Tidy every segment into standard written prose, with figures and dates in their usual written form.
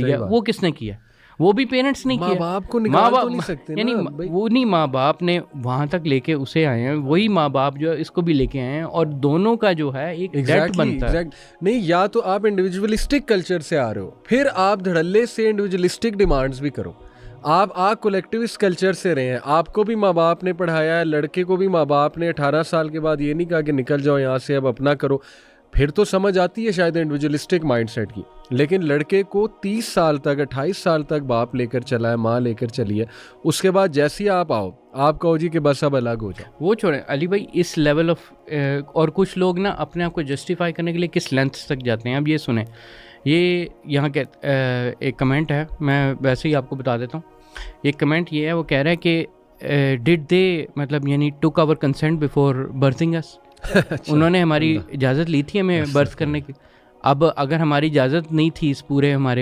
है वो किसने किया? वो भी पेरेंट्स नहीं किया। माँ बाप को निकाल तो नहीं सकते यानी वो नहीं, माँ बाप ने वहाँ तक लेके उसे आए हैं, वही माँ बाप जो इसको भी लेके आए हैं, और दोनों का जो है एक डेट बनता है। नहीं, या तो आप इंडिविजुअलिस्टिक कल्चर से आ रहे हो, फिर आप धड़ल्ले से इंडिविजुअलिस्टिक डिमांड्स भी करो। आप कोलेक्टिविस्ट कल्चर से रहे हैं, आपको भी माँ बाप ने पढ़ाया है, लड़के को भी माँ बाप ने 18 साल के बाद ये नहीं कहा कि निकल जाओ यहाँ से, अब अपना करो, फिर तो समझ आती है शायद इंडिविजुअलिस्टिक माइंडसेट की। लेकिन लड़के को 30 साल तक 28 साल तक बाप लेकर चला है, माँ लेकर चली है, उसके बाद जैसे ही आप आओ, आप कहो जी कि बस अब अलग हो जाओ। वो छोड़ें अली भाई, इस लेवल ऑफ और कुछ लोग ना अपने आप को जस्टिफाई करने के लिए किस लेंथ तक जाते हैं। अब ये सुने, ये यहाँ के एक कमेंट है, मैं वैसे ही आपको बता देता हूँ। एक कमेंट ये है, वो कह रहा है कि डिड दे मतलब यानी took our consent before birthing us. उन्होंने हमारी इजाज़त ली थी हमें बर्थ करने की। अब अगर हमारी इजाज़त नहीं थी इस पूरे हमारे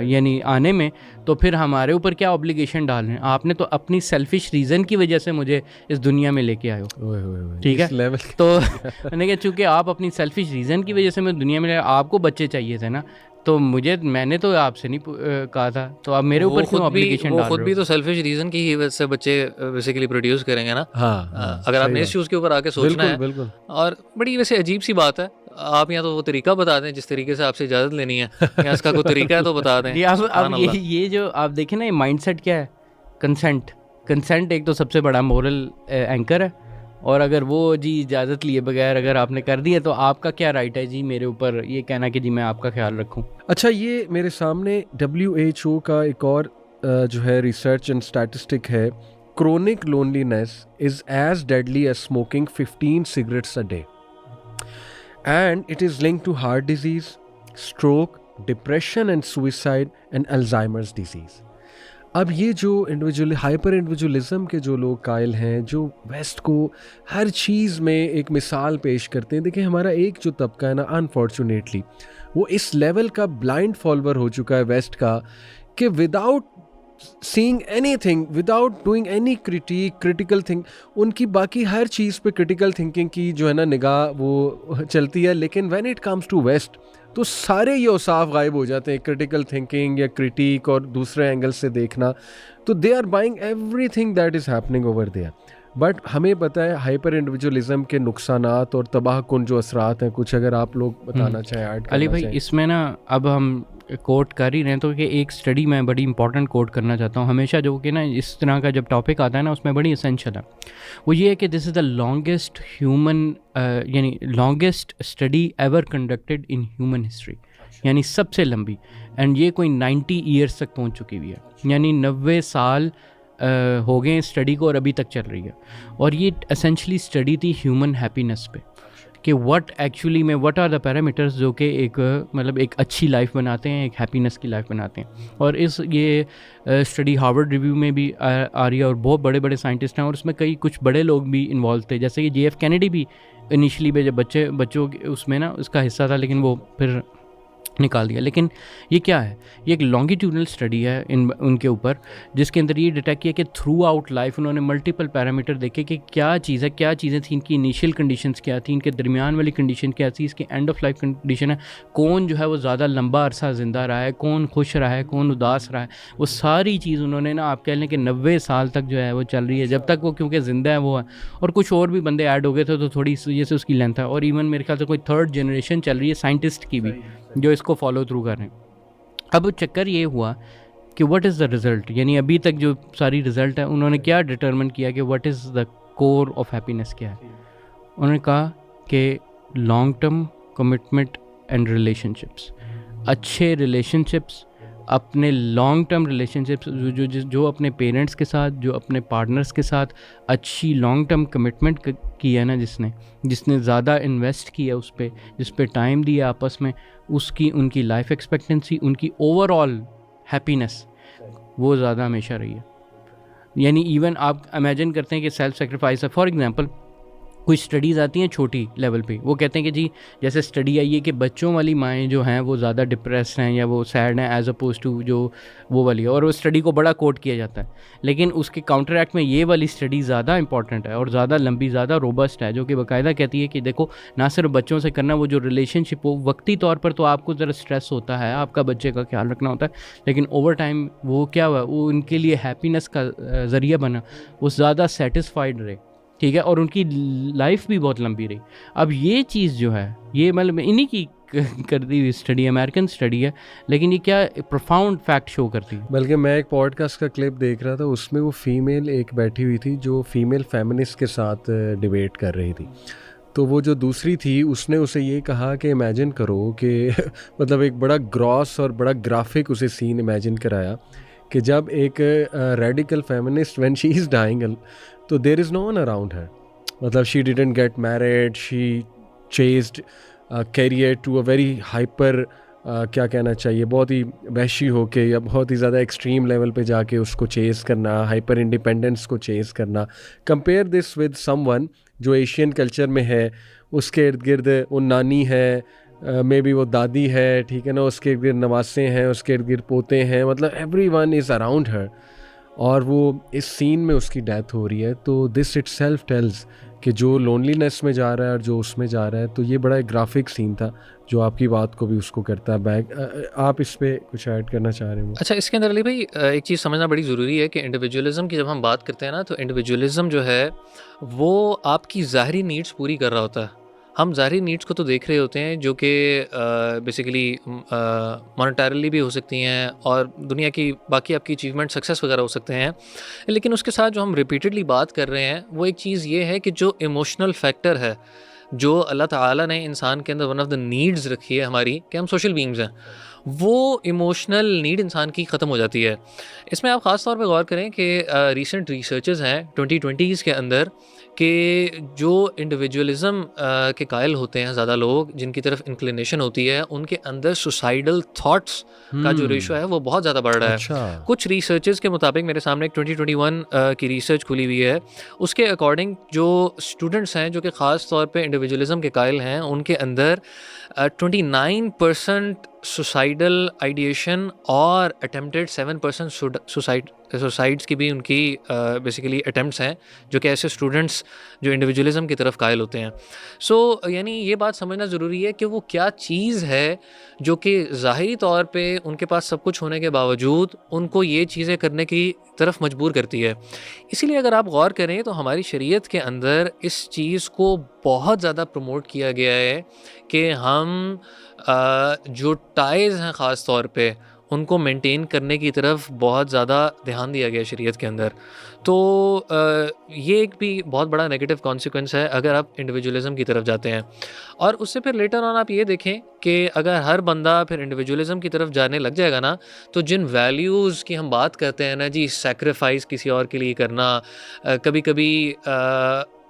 यानी आने में, तो फिर हमारे ऊपर क्या ऑब्लिगेशन डाल रहे हैं? आपने तो अपनी सेल्फिश रीज़न की वजह से मुझे इस दुनिया में लेके आए हो, ठीक है? तो मैंने कहा चूँकि आप अपनी सेल्फिश रीज़न की वजह से मैं दुनिया में आपको बच्चे चाहिए थे ना, तो मैंने तो आपसे नहीं कहा था, तो आप मेरे ऊपर क्यों ऑब्लिगेशन डाल रहे हो? खुद भी तो सेल्फिश रीजन की ही वजह से बच्चे बेसिकली प्रोड्यूस करेंगे ना। हाँ, अगर आपने इस चीज़ के ऊपर आके सोचना है। बिल्कुल। और बड़ी वैसे अजीब सी बात है, आप यहाँ तो वो तरीका बता दें जिस तरीके से आपसे इजाज़त लेनी है, या इसका कोई तरीका है तो बता दें। अब ये जो आप देखें ना, ये माइंडसेट क्या है, कंसेंट एक तो सबसे बड़ा मोरल एंकर है, और अगर वो जी इजाज़त लिए बगैर अगर आपने कर दिया, तो आपका क्या राइट है जी मेरे ऊपर ये कहना कि जी मैं आपका ख्याल रखूं? अच्छा, ये मेरे सामने WHO का एक और जो है रिसर्च एंड स्टैटिस्टिक है, chronic loneliness is as deadly as smoking 15 cigarettes a day, and it is linked to heart disease, stroke, depression and suicide and Alzheimer's disease. अब ये जो हाइपर इंडिविजुअलिज्म के जो लोग कायल हैं, जो वेस्ट को हर चीज़ में एक मिसाल पेश करते हैं, देखिए हमारा एक जो तबका है ना, अनफॉर्चुनेटली वो इस लेवल का ब्लाइंड फॉलोअर हो चुका है वेस्ट का, कि without seeing anything, without doing any critical think, उनकी बाकी हर चीज़ पे क्रिटिकल थिंकिंग की जो है ना निगाह वो चलती है, लेकिन when it comes to West तो सारे ये औसाफ गायब हो जाते हैं, क्रिटिकल थिंकिंग या क्रिटिक और दूसरे एंगल से देखना। तो they are buying everything that is happening over there. But हमें पता है हाइपर इंडिविजुअलिज्म के नुकसानात और तबाहकुन जो असरात हैं, कुछ अगर आप लोग बताना चाहें, ऐड करना अली भाई चाहें। इसमें ना अब हम कोट कर ही रहे हैं, तो कि एक स्टडी मैं बड़ी इंपॉर्टेंट कोट करना चाहता हूँ हमेशा, जो कि ना इस तरह का जब टॉपिक आता है ना उसमें बड़ी एसेंशियल है। वो ये है कि दिस इज़ द लॉन्गेस्ट यानी longest study ever conducted in human history, यानी सबसे लंबी, एंड ये कोई 90 ईयर्स तक पहुँच चुकी हुई है, यानी 90 साल हो गए स्टडी को और अभी तक चल रही है। और ये एसेंशली स्टडी थी ह्यूमन हैप्पीनेस पे, कि व्हाट एक्चुअली में व्हाट आर द पैरामीटर्स जो कि एक मतलब एक अच्छी लाइफ बनाते हैं, एक हैप्पीनेस की लाइफ बनाते हैं। और ये स्टडी हार्वर्ड रिव्यू में भी आ रही है, और बहुत बड़े बड़े साइंटिस्ट हैं, और उसमें कुछ बड़े लोग भी इन्वॉल्व थे, जैसे कि JF कैनेडी भी इनिशियली में जब बच्चों उसमें ना उसका हिस्सा था, लेकिन वो फिर निकाल दिया। लेकिन ये क्या है, ये एक लॉन्गिट्यूडनल स्टडी है उनके ऊपर, जिसके अंदर ये डिटेक्ट किया कि थ्रू आउट लाइफ उन्होंने मल्टीपल पैरामीटर देखे कि क्या चीज़ है, क्या चीज़ें थी, इनकी इनिशियल कंडीशंस क्या थी, इनके दरमियान वाली कंडीशन क्या थी, इसके एंड ऑफ लाइफ कंडीशन है, कौन जो है वो ज़्यादा लंबा अरसा ज़िंदा रहा है, कौन खुश रहा है, कौन उदास रहा है। वो सारी चीज़ उन्होंने ना आप कह लें कि 90 साल तक जो है वो चल रही है, जब तक वो क्योंकि ज़िंदा है वो है। और कुछ और भी बंदे ऐड हो गए थे, तो थोड़ी इस वजह से उसकी लेंथ है। और इवन मेरे ख्याल से कोई 3rd जनरेशन चल रही है साइंटिस्ट की भी, जो इसको फॉलो थ्रू कर रहे हैं। अब चक्कर ये हुआ कि व्हाट इज़ द रिज़ल्ट, यानी अभी तक जो सारी रिज़ल्ट है उन्होंने क्या डिटरमिन किया कि what is the core of happiness क्या है। उन्होंने कहा कि long term commitment and relationships, अच्छे रिलेशनशिप्स, अपने लॉन्ग टर्म रिलेशनशिप्स, जो अपने पेरेंट्स के साथ, जो अपने पार्टनर्स के साथ अच्छी लॉन्ग टर्म कमिटमेंट की है ना, जिसने ज़्यादा इन्वेस्ट किया उस पर, जिस पे टाइम दिया आपस में, उनकी लाइफ एक्सपेक्टेंसी, उनकी ओवरऑल हैप्पीनेस वो ज़्यादा हमेशा रही है। यानी इवन आप इमेजिन करते हैं कि सेल्फ सेक्रीफाइस है। फॉर एग्जांपल कुछ स्टडीज़ आती हैं छोटी लेवल पे, वो कहते हैं कि जी जैसे स्टडी आई है कि बच्चों वाली माएँ जो हैं वो ज़्यादा डिप्रेस्ड हैं या वो सैड हैं एज़ अपोज टू जो वो वाली है, और वो स्टडी को बड़ा कोट किया जाता है। लेकिन उसके काउंटर एक्ट में ये वाली स्टडी ज़्यादा इंपॉर्टेंट है और ज़्यादा लंबी, ज़्यादा रोबस्ट है, जो कि बाकायदा कहती है कि देखो ना सिर्फ बच्चों से करना, वो जो रिलेशनशिप हो वक्ती तौर पर तो आपको ज़रा स्ट्रेस होता है, आपका बच्चे का ख्याल रखना होता है, लेकिन ओवर टाइम वो क्या हुआ, वो उनके लिए हैप्पीनेस का ज़रिया बना, वो ज़्यादा सेटिस्फाइड रहे, ठीक है, और उनकी लाइफ भी बहुत लंबी रही। अब ये चीज़ जो है ये मतलब इन्हीं की कर दी हुई स्टडी, अमेरिकन स्टडी है, लेकिन ये क्या प्रोफाउंड फैक्ट शो करती है। बल्कि मैं एक पॉडकास्ट का क्लिप देख रहा था, उसमें वो फीमेल एक बैठी हुई थी जो फीमेल फेमिनिस्ट के साथ डिबेट कर रही थी। तो वो जो दूसरी थी उसने उसे ये कहा कि इमेजिन करो कि मतलब एक बड़ा ग्रॉस और बड़ा ग्राफिक उसे सीन इमेजिन कराया कि जब एक radical feminist when she is dying तो there is no one around her, मतलब she didn't get married, she chased career to a very hyper क्या कहना चाहिए, बहुत ही वहशी होके या बहुत ही ज़्यादा एक्सट्रीम लेवल पे जाके उसको चेस करना, हाइपर इंडिपेंडेंस को चेस करना। कंपेयर दिस विद समवन जो एशियन कल्चर में है, उसके इर्द गिर्द वो नानी है, मे बी वो दादी है, ठीक है ना, उसके इर्द गिर्द नवासे हैं, उसके इर्द गिर्द पोते हैं, मतलब एवरीवन इज़ अराउंड हर, और वो इस सीन में उसकी डेथ हो रही है। तो दिस इटसेल्फ टेल्स कि जो लोनलीनेस में जा रहा है और जो उसमें जा रहा है, तो ये बड़ा एक ग्राफिक सीन था जो आपकी बात को भी उसको करता है बैक। आप इस पे कुछ ऐड करना चाह रहे हो? अच्छा, इसके अंदर अली भाई एक चीज़ समझना बड़ी ज़रूरी है कि इंडिविजुअलिज़म की जब हम बात करते हैं ना, तो इंडिविजुअलिज़म जो है वो आपकी ज़ाहरी नीड्स पूरी कर रहा होता है। हम ज़ाहरी नीड्स को तो देख रहे होते हैं जो कि बेसिकली मॉनेटरीली भी हो सकती हैं और दुनिया की बाकी आपकी अचीवमेंट सक्सेस वगैरह हो सकते हैं, लेकिन उसके साथ जो हम रिपीटेडली बात कर रहे हैं वो एक चीज़ ये है कि जो इमोशनल फैक्टर है, जो अल्लाह ताला ने इंसान के अंदर वन ऑफ द नीड्स रखी है हमारी, कि हम सोशल बीइंग्स हैं, वो इमोशनल नीड इंसान की ख़त्म हो जाती है। इसमें आप ख़ास तौर पे गौर करें कि रीसेंट रिसर्चेस हैं 2020s के अंदर कि जो इंडिविजुअलिज़म के कायल होते हैं ज़्यादा लोग, जिनकी तरफ इंक्लिनेशन होती है, उनके अंदर सुसाइडल थॉट्स का जो रेशो है वो बहुत ज़्यादा बढ़ रहा है। अच्छा। कुछ रिसर्चेस के मुताबिक, मेरे सामने एक 2021 की रिसर्च खुली हुई है, उसके अकॉर्डिंग जो स्टूडेंट्स हैं जो कि ख़ास तौर पे इंडिविजुअलिज़म के कायल हैं, उनके अंदर 29% सुसाइडल आइडिएशन और अटेम्प्टेड 7% सुसाइड्स की भी उनकी बेसिकली अटेम्प्ट्स हैं, जो कि ऐसे स्टूडेंट्स जो इंडिविजुअलिज़म की तरफ कायल होते हैं। सो यानी ये बात समझना ज़रूरी है कि वो क्या चीज़ है जो कि ज़ाहिरी तौर पे उनके पास सब कुछ होने के बावजूद उनको ये चीज़ें करने की तरफ मजबूर करती है। इसीलिए अगर आप गौर करें तो हमारी शरीयत के अंदर इस चीज़ को बहुत ज़्यादा प्रमोट किया गया है कि हम जो टाइज़ हैं ख़ास तौर पे उनको मेंटेन करने की तरफ बहुत ज़्यादा ध्यान दिया गया शरीयत के अंदर। तो ये एक भी बहुत बड़ा नेगेटिव कॉन्सिक्वेंस है अगर आप इंडिविजुअलिज़म की तरफ जाते हैं। और उससे फिर लेटर ऑन आप ये देखें कि अगर हर बंदा फिर इंडिविजुअलिज़म की तरफ जाने लग जाएगा ना, तो जिन वैल्यूज़ की हम बात करते हैं ना जी, सैक्रिफाइस किसी और के लिए करना, कभी कभी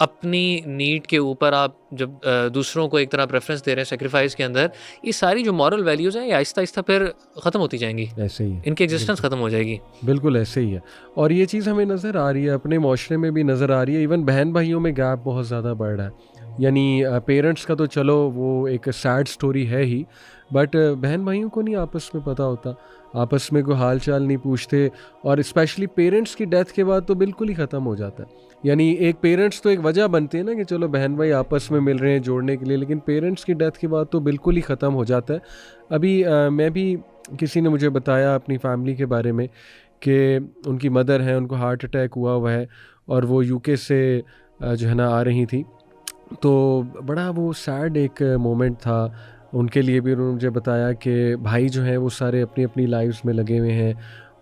अपनी नीड के ऊपर आप जब दूसरों को एक तरह प्रेफरेंस दे रहे हैं सेक्रीफाइस के अंदर, ये सारी जो मॉरल वैल्यूज़ हैं ये आहिस्ता आहिस्ता फिर ख़त्म होती जाएंगी, ऐसे ही है, इनकी एग्जिस्टेंस ख़त्म हो जाएगी। बिल्कुल ऐसे ही है। और ये चीज़ हमें नज़र आ रही है, अपने माशरे में भी नज़र आ रही है। इवन बहन भाइयों में गैप बहुत ज़्यादा बढ़ रहा है। यानी पेरेंट्स का तो चलो वो एक सैड स्टोरी है ही, बट बहन भाइयों को नहीं आपस में पता होता, आपस में कोई हाल चाल नहीं पूछते, और स्पेशली पेरेंट्स की डेथ के बाद तो बिल्कुल ही ख़त्म हो जाता है। यानी एक पेरेंट्स तो एक वजह बनते हैं ना कि चलो बहन भाई आपस में मिल रहे हैं जोड़ने के लिए, लेकिन पेरेंट्स की डेथ के बाद तो बिल्कुल ही ख़त्म हो जाता है। अभी मैं भी, किसी ने मुझे बताया अपनी फैमिली के बारे में कि उनकी मदर हैं, उनको हार्ट अटैक हुआ है और वो यूके से जो है ना आ रही थी, तो बड़ा वो सैड एक मोमेंट था उनके लिए भी। उन्होंने मुझे बताया कि भाई जो हैं वो सारे अपनी अपनी लाइफ्स में लगे हुए हैं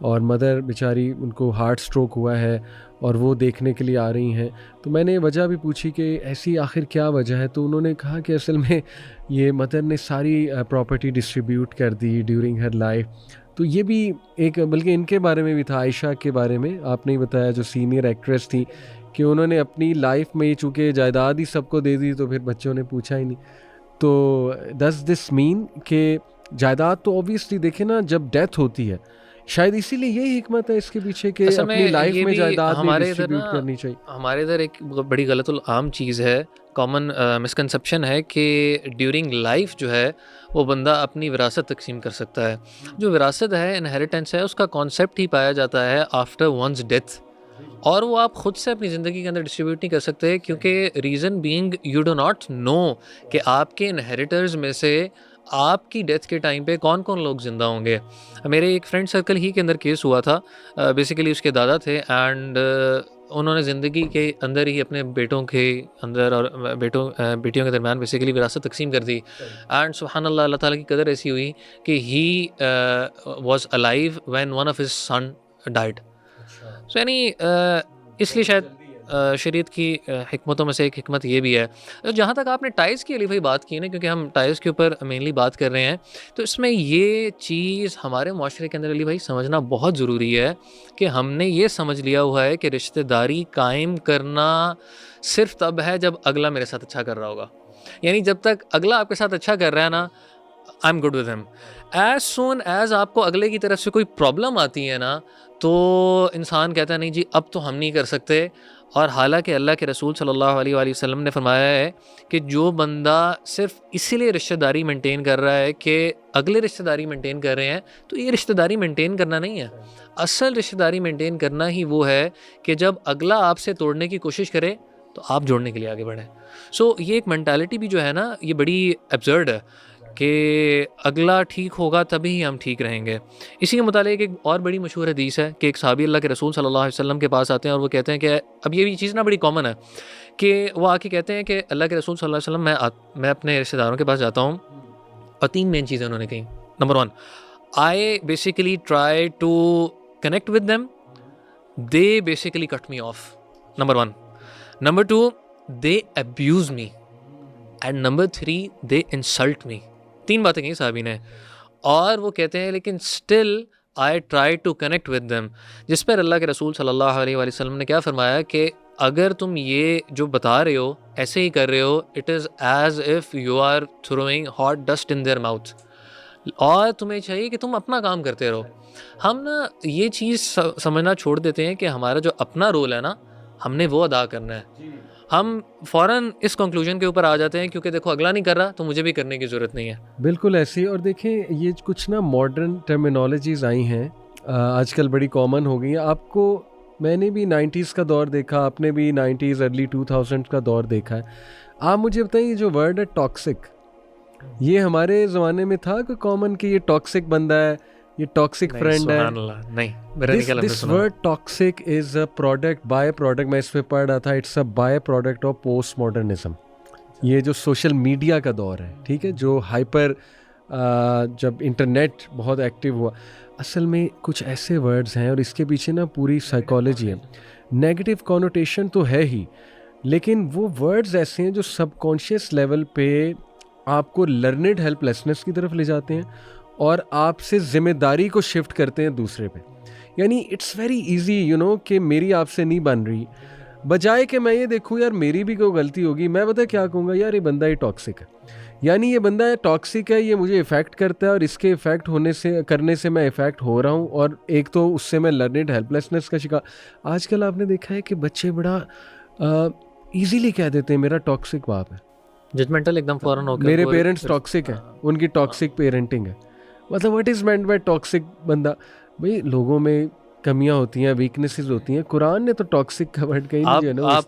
और मदर बेचारी, उनको हार्ट स्ट्रोक हुआ है और वो देखने के लिए आ रही हैं। तो मैंने वजह भी पूछी कि ऐसी आखिर क्या वजह है, तो उन्होंने कहा कि असल में ये मदर ने सारी प्रॉपर्टी डिस्ट्रीब्यूट कर दी ड्यूरिंग हर लाइफ। तो ये भी एक, बल्कि इनके बारे में भी था, आयशा के बारे में आपने ही बताया, जो सीनियर एक्ट्रेस थी, कि उन्होंने अपनी लाइफ में चूँकि जायदाद ही सबको दे दी तो फिर बच्चों ने पूछा ही नहीं। तो डज दिस मीन कि जायदाद तो ऑब्वियसली देखें ना, जब डेथ होती है शायद इसीलिए यही हिकमत है इसके पीछे कि असल अपनी में लाइफ ये में भी जायदाद नहीं हमारे इधर डिस्ट्रीब्यूट ना, करनी चाहिए। हमारे इधर एक बड़ी गलत आम चीज़ है, कॉमन मिसकंसेप्शन है कि ड्यूरिंग लाइफ जो है वो बंदा अपनी विरासत तकसीम कर सकता है। जो विरासत है, इनहेरिटेंस है, उसका कॉन्सेप्ट ही पाया जाता है आफ्टर वंस डेथ, और वो आप ख़ुद से अपनी ज़िंदगी के अंदर डिस्ट्रीब्यूट नहीं कर सकते, क्योंकि reason being you do not know कि आपके इनहेरिटर्स में से आपकी डेथ के टाइम पे कौन कौन लोग ज़िंदा होंगे। मेरे एक फ्रेंड सर्कल ही के अंदर केस हुआ था, बेसिकली उसके दादा थे, एंड उन्होंने ज़िंदगी के अंदर ही अपने बेटों के अंदर और बेटियों के दरमियान बेसिकली विरासत तकसीम कर दी। एंड सुब्हान अल्लाह, अल्लाह ताला की कदर ऐसी हुई कि he was alive when one of his son died. So यानी इसलिए शायद शरीयत की हिकमतों में से एक हिकमत ये भी है। जहाँ तक आपने टाइज़ की अली भाई बात की ना, क्योंकि हम टाइज़ के ऊपर मेनली बात कर रहे हैं, तो इसमें ये चीज़ हमारे माशरे के अंदर अली भाई समझना बहुत ज़रूरी है कि हमने ये समझ लिया हुआ है कि रिश्तेदारी कायम करना सिर्फ तब है जब अगला मेरे साथ अच्छा कर रहा होगा। यानी जब तक अगला आपके साथ अच्छा कर रहा है ना, I am good with him. As soon as आपको अगले की तरफ से कोई प्रॉब्लम आती है ना, तो इंसान कहता है नहीं जी अब तो हम नहीं कर सकते। और हालांकि अल्लाह के रसूल सल्लल्लाहु अलैहि वसल्लम ने फरमाया है कि जो बंदा सिर्फ इसीलिए रिश्तेदारी मेंटेन कर रहा है कि अगले रिश्तेदारी मेंटेन कर रहे हैं, तो ये रिश्तेदारी मेंटेन करना नहीं है। असल रिश्तेदारी मेंटेन करना ही वो है कि जब अगला आपसे तोड़ने की कोशिश करे तो आप जोड़ने के लिए आगे बढ़ें। सो ये एक मेंटालिटी भी जो है ना, ये बड़ी एब्सर्ड है कि अगला ठीक होगा तभी हम ठीक रहेंगे। इसी के मुतालिक एक और बड़ी मशहूर हदीस है कि एक सहाबी अल्लाह के रसूल सल्लल्लाहु अलैहि वसल्लम के पास आते हैं और वो कहते हैं कि अब ये भी चीज़ ना बड़ी कॉमन है कि वो आके कहते हैं कि अल्लाह के रसूल सल्लल्लाहु अलैहि वसल्लम, मैं अपने रिश्तेदारों के पास जाता हूँ, और 3 मेन चीज़ें उन्होंने कही। Number 1, I basically try to connect with them, they basically cut me off. Number 1। Number 2, they abuse me, and number 3, they insult me. 3 बातें कही साहबी ने, और वो कहते हैं लेकिन still I try to connect with them. जिस पर अल्लाह के रसूल सल्लल्लाहु अलैहि वसल्लम ने क्या फरमाया कि अगर तुम ये जो बता रहे हो ऐसे ही कर रहे हो, it is as if you are throwing hot dust in their mouth, और तुम्हें चाहिए कि तुम अपना काम करते रहो। हम ना ये चीज़ समझना छोड़ देते हैं कि हमारा जो अपना रोल है ना, हमने वो अदा करना है। हम फ़ौरन इस कंक्लूजन के ऊपर आ जाते हैं क्योंकि देखो अगला नहीं कर रहा तो मुझे भी करने की ज़रूरत नहीं है। बिल्कुल ऐसे ही। और देखें ये कुछ ना मॉडर्न टर्मिनोलॉजीज़ आई हैं आजकल, बड़ी कॉमन हो गई हैं। आपको, मैंने भी 90s का दौर देखा, आपने भी 90s अर्ली 2000 का दौर देखा है। आप मुझे बताइए, जो वर्ड है टॉक्सिक, ये हमारे ज़माने में था कि कॉमन कि ये टॉक्सिक बंदा है, ये टॉक्सिक फ्रेंड है? नहीं, this word toxic is a product, by product, मैं इस पे पढ़ रहा था, it's a by product of post modernism. ये जो सोशल मीडिया का दौर है, ठीक है, जो हाइपर जब इंटरनेट बहुत एक्टिव हुआ, असल में कुछ ऐसे वर्ड्स हैं और इसके पीछे ना पूरी साइकोलॉजी है। नेगेटिव कॉनोटेशन तो है ही, लेकिन वो वर्ड्स ऐसे हैं जो सबकॉन्शियस लेवल पे आपको लर्नेड हेल्पलेसनेस की तरफ ले जाते हैं और आपसे ज़िम्मेदारी को शिफ्ट करते हैं दूसरे पे। यानी it's very easy you know कि मेरी आपसे नहीं बन रही, बजाय कि मैं ये देखूँ यार मेरी भी कोई गलती होगी, मैं पता क्या कहूँगा, यार ये बंदा ही टॉक्सिक है, यानी ये बंदा टॉक्सिक है, ये मुझे इफ़ेक्ट करता है और इसके इफ़ेक्ट करने से मैं इफ़ेक्ट हो रहा हूँ, और एक तो उससे मैं लर्नेड हेल्पलेसनेस का शिकार। आजकल आपने देखा है कि बच्चे बड़ा ईजीली कह देते हैं मेरा टॉक्सिक बाप है, जजमेंटल एकदम फ़ौरन होकर, मेरे पेरेंट्स टॉक्सिक है, उनकी टॉक्सिक पेरेंटिंग है। मतलब what is meant by toxic बंदा? भाई लोगों में कमियां होती हैं, वीकनेसेस होती हैं, कुरान ने तो टॉक्सिक का वर्ड कहीं नहीं दिया ना।